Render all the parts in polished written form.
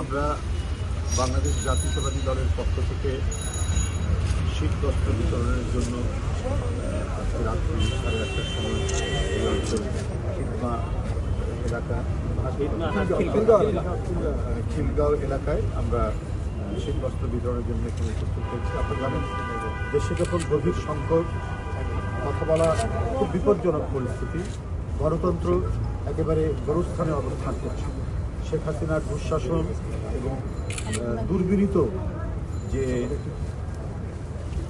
আমরা বাংলাদেশ জাতীয়তাবাদী দলের পক্ষ থেকে শীতবস্ত্র বিতরণের জন্য আজকে রাত্রি 1:30টার সময় এই অঞ্চল খিলগাঁও এলাকায় আমরা শীতবস্ত্র বিতরণের জন্য এখানে উপস্থিত হয়েছি। আপনারা জানেন, দেশে যখন গভীর সংকট, কথা বলা খুব বিপজ্জনক পরিস্থিতি, গণতন্ত্র একেবারে গোরস্থানে অবস্থান করছে, শেখ হাসিনার দুঃশাসন এবং দুর্বিনীত যে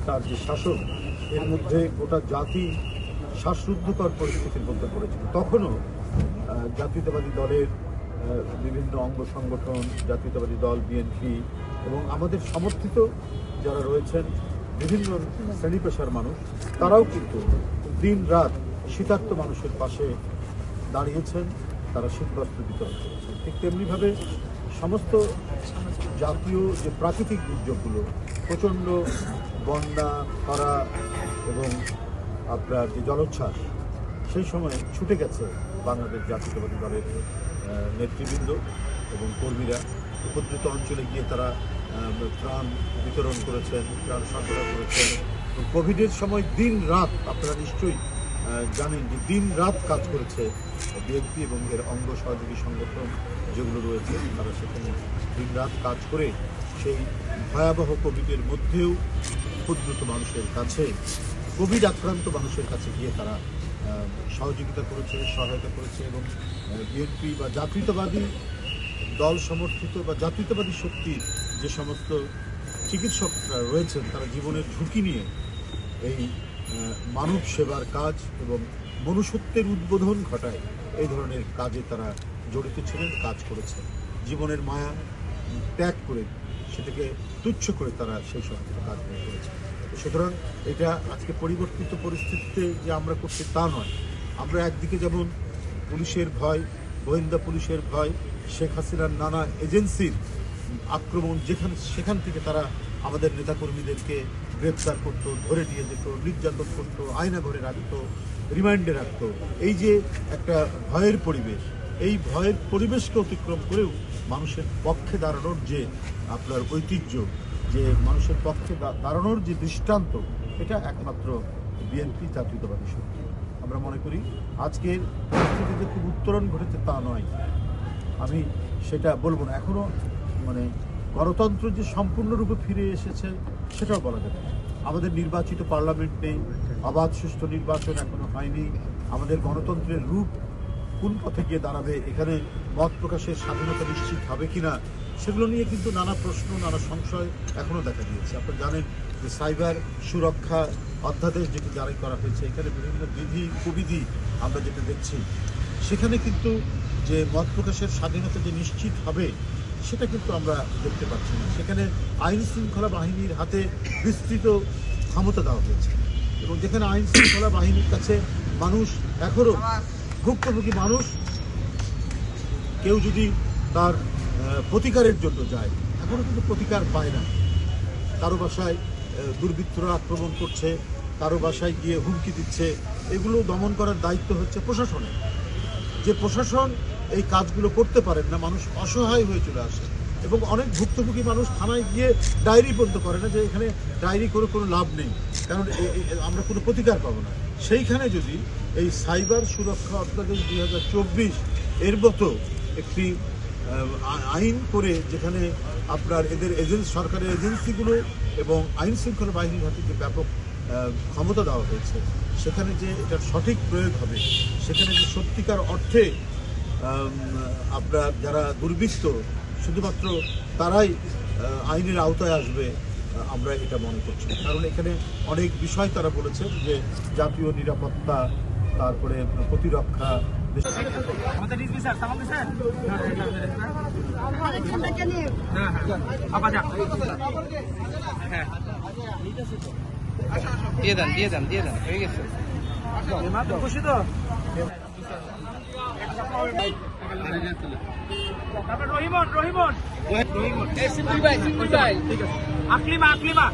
তার যে শাসন, এর মধ্যে গোটা জাতি শ্বাসরুদ্ধকর পরিস্থিতির মধ্যে পড়েছিল। তখনও জাতীয়তাবাদী দলের বিভিন্ন অঙ্গ সংগঠন, জাতীয়তাবাদী দল বিএনপি এবং আমাদের সমর্থিত যারা রয়েছেন বিভিন্ন শ্রেণী পেশার মানুষ, তারাও কিন্তু দিন রাত শীতার্ত মানুষের পাশে দাঁড়িয়েছেন, তারা শীতবস্ত্র বিতরণ করেছেন। ঠিক তেমনিভাবে সমস্ত জাতীয় যে প্রাকৃতিক দুর্যোগগুলো, প্রচণ্ড বন্যা, খরা এবং আপনার যে জলোচ্ছ্বাস, সেই সময় ছুটে গেছে বাংলাদেশ জাতীয়তাবাদী দলের নেতৃবৃন্দ এবং কর্মীরা। উপদ্রুত অঞ্চলে গিয়ে তারা ত্রাণ বিতরণ করেছেন, ত্রাণ সরবরাহ করেছেন। কোভিডের সময় দিন রাত, আপনারা নিশ্চয়ই জানেন যে দিন রাত কাজ করেছে বিএনপি এবং এর অঙ্গ সহযোগী সংগঠন যেগুলো রয়েছে, তারা সেখানে দিন রাত কাজ করে সেই ভয়াবহ কোভিডের মধ্যেও উপদ্রুত মানুষের কাছে, কোভিড আক্রান্ত মানুষের কাছে গিয়ে তারা সহযোগিতা করেছে, সহায়তা করেছে। এবং বিএনপি বা জাতীয়তাবাদী দল সমর্থিত বা জাতীয়তাবাদী শক্তির যে সমস্ত চিকিৎসকরা রয়েছেন, তারা জীবনের ঝুঁকি নিয়ে এই মানব সেবার কাজ এবং মনুষ্যত্বের উদ্বোধন ঘটায় এই ধরনের কাজে তারা জড়িত ছিলেন, কাজ করেছেন। জীবনের মায়া ত্যাগ করে, সেটাকে তুচ্ছ করে তারা সেই সমস্ত কাজ করেছে। সুতরাং এটা আজকে পরিবর্তিত পরিস্থিতিতে যে আমরা করছি তা নয়। আমরা একদিকে যেমন পুলিশের ভয়, গোয়েন্দা পুলিশের ভয়, শেখ হাসিনার নানা এজেন্সির আক্রমণ, সেখান থেকে তারা আমাদের নেতাকর্মীদেরকে গ্রেপ্তার করতো, ধরে নিয়ে যেত, নির্যাতন করতো, আয়না ঘরে রাখতো, রিমান্ডে রাখতো। এই যে একটা ভয়ের পরিবেশ, এই ভয়ের পরিবেশকে অতিক্রম করেও মানুষের পক্ষে দাঁড়ানোর যে আপনার ঐতিহ্য, যে মানুষের পক্ষে দাঁড়ানোর যে দৃষ্টান্ত, এটা একমাত্র বিএনপি জাতীয়তাবাদী শক্তি। আমরা মনে করি আজকের পরিস্থিতিতে খুব উত্তরণ ঘটেছে তা নয়, আমি সেটা বলবো না। এখনও গণতন্ত্র যে সম্পূর্ণরূপে ফিরে এসেছে সেটাও বলা যাবে না। আমাদের নির্বাচিত পার্লামেন্ট নেই, অবাধ সুষ্ঠু নির্বাচন এখনো হয়নি। আমাদের গণতন্ত্রের রূপ কোন পথে গিয়ে দাঁড়াবে, এখানে মত প্রকাশের স্বাধীনতা নিশ্চিত হবে কিনা, সেগুলো নিয়ে কিন্তু নানা প্রশ্ন, নানা সংশয় এখনও দেখা দিয়েছে। আপনারা জানেন যে সাইবার সুরক্ষা অধ্যাদেশ যেটি জারি করা হয়েছে, এখানে বিভিন্ন বিধি কুবিধি আমরা যেটা দেখছি, সেখানে কিন্তু যে মত প্রকাশের স্বাধীনতা যে নিশ্চিত হবে সেটা কিন্তু আমরা দেখতে পাচ্ছি না। সেখানে আইন শৃঙ্খলা বাহিনীর হাতে বিস্তৃত ক্ষমতা দেওয়া হয়েছে এবং যেখানে আইন শৃঙ্খলা বাহিনীর কাছে মানুষ এখনও ভুক্তভোগী মানুষ, কেউ যদি তার প্রতিকারের জন্য যায়, এখনও কিন্তু প্রতিকার পায় না। কারো বাসায় দুর্বৃত্তরা আক্রমণ করছে, কারো বাসায় গিয়ে হুমকি দিচ্ছে, এগুলো দমন করার দায়িত্ব হচ্ছে প্রশাসনের। যে প্রশাসন এই কাজগুলো করতে পারেন না, মানুষ অসহায় হয়ে চলে আসে এবং অনেক ভুক্তভোগী মানুষ থানায় গিয়ে ডায়েরি পর্যন্ত করে না, যে এখানে ডায়েরি করে কোনো লাভ নেই, কারণ আমরা কোনো প্রতিকার পাবো না। সেইখানে যদি এই সাইবার সুরক্ষা অধ্যাদেশ 2024 এর মতো একটি আইন করে, যেখানে আপনার এদের সরকারের এজেন্সিগুলো এবং আইন শৃঙ্খলা বাহিনীর হাতে যে ব্যাপক ক্ষমতা দেওয়া হয়েছে, সেখানে যে এটার সঠিক প্রয়োগ হবে, সেখানে যে সত্যিকার অর্থে আপনার যারা দুর্বৃত্ত শুধুমাত্র তারাই আইনের আওতায় আসবে, আমরা এটা মনে করছি। কারণ এখানে অনেক বিষয় তারা বলেছেন, যে জাতীয় নিরাপত্তা, তারপরে প্রতিরক্ষা, দিয়ে দেন হয়ে গেছে। খুশি তো? রহিমন আকলিমা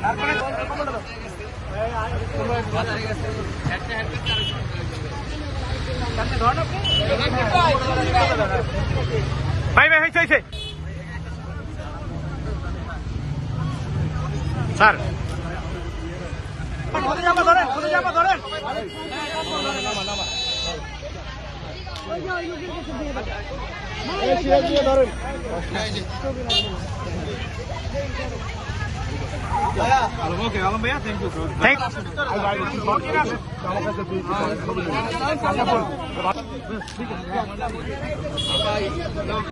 তারপরে সামনে ধরেন আপনি ভাই ভাই হয়েছে স্যার খুদে জামা ধরেন ওকে আলম ভাইয়া থ্যাংক ইউ